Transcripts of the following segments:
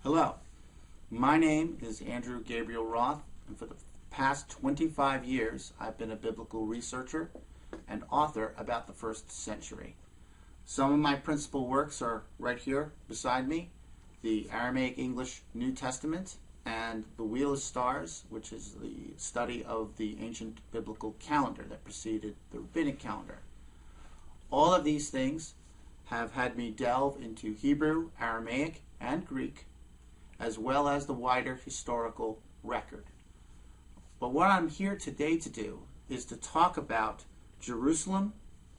Hello, my name is Andrew Gabriel Roth, and for the past 25 years I've been a biblical researcher and author about the first century. Some of my principal works are right here beside me: the Aramaic English New Testament and the Wheel of Stars, which is the study of the ancient biblical calendar that preceded the rabbinic calendar. All of these things have had me delve into Hebrew, Aramaic, and Greek, as well as the wider historical record. But what I'm here today to do is to talk about Jerusalem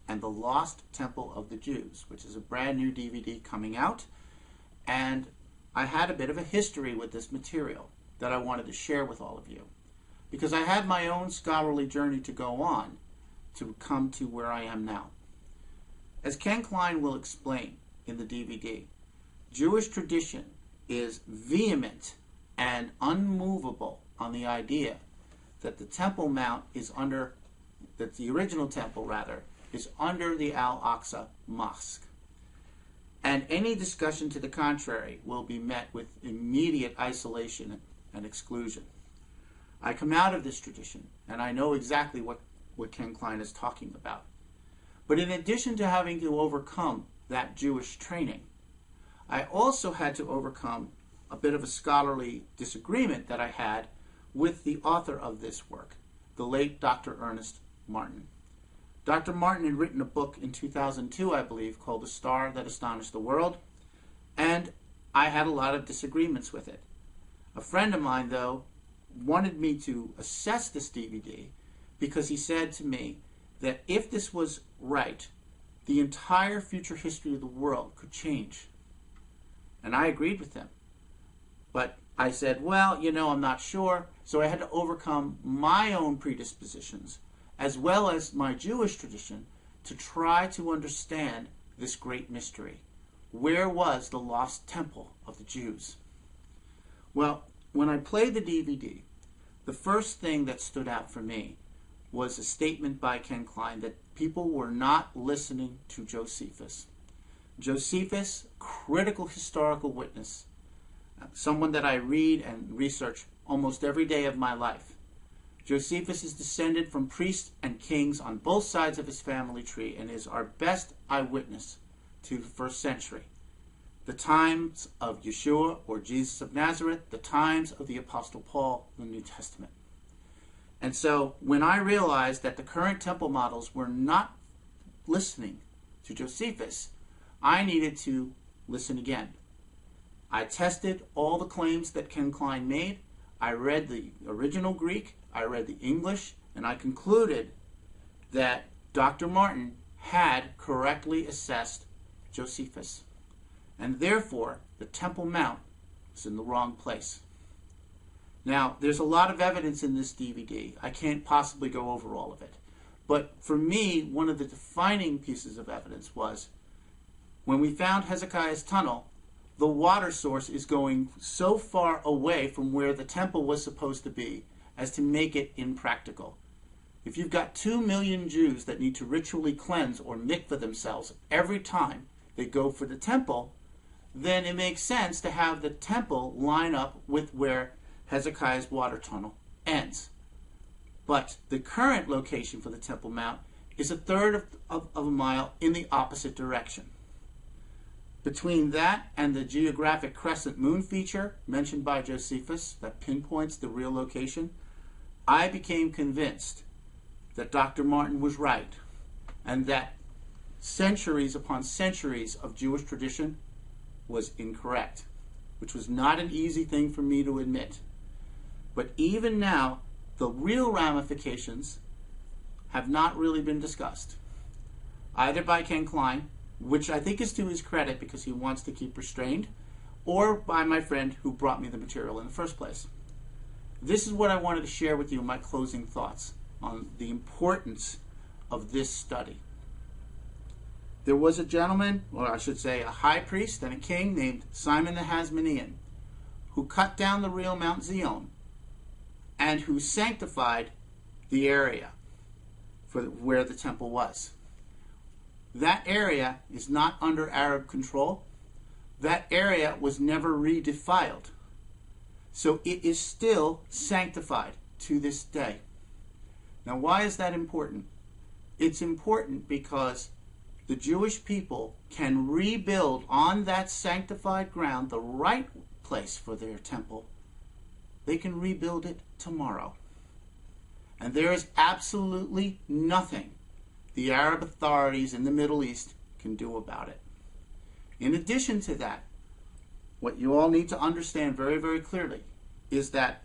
and the Lost Temple of the Jews, which is a brand new DVD coming out. And I had a bit of a history with this material that I wanted to share with all of you, because I had my own scholarly journey to go on to come to where I am now. As Ken Klein will explain in the DVD, Jewish tradition is vehement and unmovable on the idea that the Temple Mount is under, that the original temple rather, is under the Al-Aqsa Mosque. And any discussion to the contrary will be met with immediate isolation and exclusion. I come out of this tradition, and I know exactly what Ken Klein is talking about. But in addition to having to overcome that Jewish training, I also had to overcome a bit of a scholarly disagreement that I had with the author of this work, the late Dr. Ernest Martin. Dr. Martin had written a book in 2002, I believe, called The Star That Astonished the World, and I had a lot of disagreements with it. A friend of mine, though, wanted me to assess this DVD because he said to me that if this was right, the entire future history of the world could change. And I agreed with him. But I said, well, I'm not sure. So I had to overcome my own predispositions, as well as my Jewish tradition, to try to understand this great mystery. Where was the lost temple of the Jews? Well, when I played the DVD, the first thing that stood out for me was a statement by Ken Klein that people were not listening to Josephus. Josephus, critical historical witness, someone that I read and research almost every day of my life. Josephus is descended from priests and kings on both sides of his family tree and is our best eyewitness to the first century. The times of Yeshua, or Jesus of Nazareth, the times of the Apostle Paul in the New Testament. And so when I realized that the current temple models were not listening to Josephus, I needed to listen again. I tested all the claims that Ken Klein made. I read the original Greek, I read the English, and I concluded that Dr. Martin had correctly assessed Josephus. And therefore, the Temple Mount was in the wrong place. Now, there's a lot of evidence in this DVD. I can't possibly go over all of it. But for me, one of the defining pieces of evidence was when we found Hezekiah's tunnel, the water source is going so far away from where the temple was supposed to be as to make it impractical. If you've got 2 million Jews that need to ritually cleanse or mikvah themselves every time they go for the temple, then it makes sense to have the temple line up with where Hezekiah's water tunnel ends. But the current location for the Temple Mount is a third of a mile in the opposite direction. Between that and the geographic crescent moon feature mentioned by Josephus that pinpoints the real location, I became convinced that Dr. Martin was right, and that centuries upon centuries of Jewish tradition was incorrect, which was not an easy thing for me to admit. But even now, the real ramifications have not really been discussed, either by Ken Klein, which I think is to his credit because he wants to keep restrained, or by my friend who brought me the material in the first place. This is what I wanted to share with you, my closing thoughts on the importance of this study. There was a gentleman, or I should say a high priest and a king named Simon the Hasmonean, who cut down the real Mount Zion and who sanctified the area for where the temple was. That area is not under Arab control, that area was never redefiled. So it is still sanctified to this day. Now, why is that important? It's important because the Jewish people can rebuild on that sanctified ground the right place for their temple. They can rebuild it tomorrow. And there is absolutely nothing the Arab authorities in the Middle East can do about it. In addition to that, what you all need to understand very, very clearly is that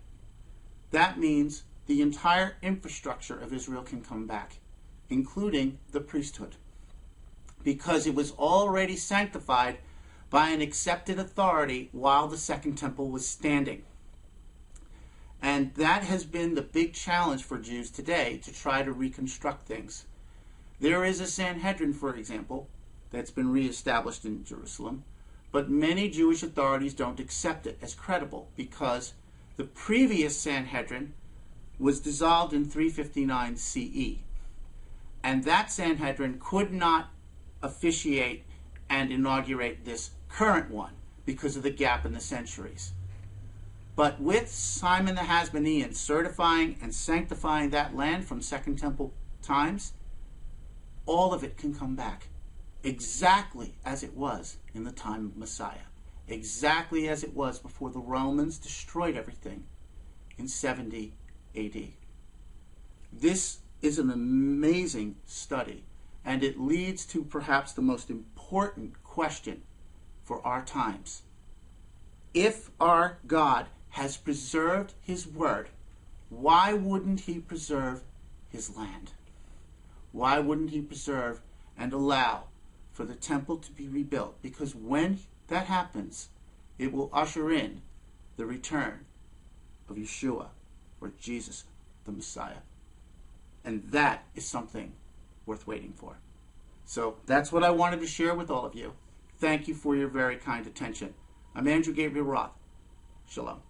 that means the entire infrastructure of Israel can come back, including the priesthood, because it was already sanctified by an accepted authority while the Second Temple was standing. And that has been the big challenge for Jews today, to try to reconstruct things. There is a Sanhedrin, for example, that's been reestablished in Jerusalem, but many Jewish authorities don't accept it as credible because the previous Sanhedrin was dissolved in 359 CE. And that Sanhedrin could not officiate and inaugurate this current one because of the gap in the centuries. But with Simon the Hasmonean certifying and sanctifying that land from Second Temple times, all of it can come back exactly as it was in the time of Messiah, exactly as it was before the Romans destroyed everything in 70 AD. This is an amazing study, and it leads to perhaps the most important question for our times. If our God has preserved his word, why wouldn't he preserve his land? Why wouldn't he preserve and allow for the temple to be rebuilt? Because when that happens, it will usher in the return of Yeshua, or Jesus, the Messiah. And that is something worth waiting for. So that's what I wanted to share with all of you. Thank you for your very kind attention. I'm Andrew Gabriel Roth. Shalom.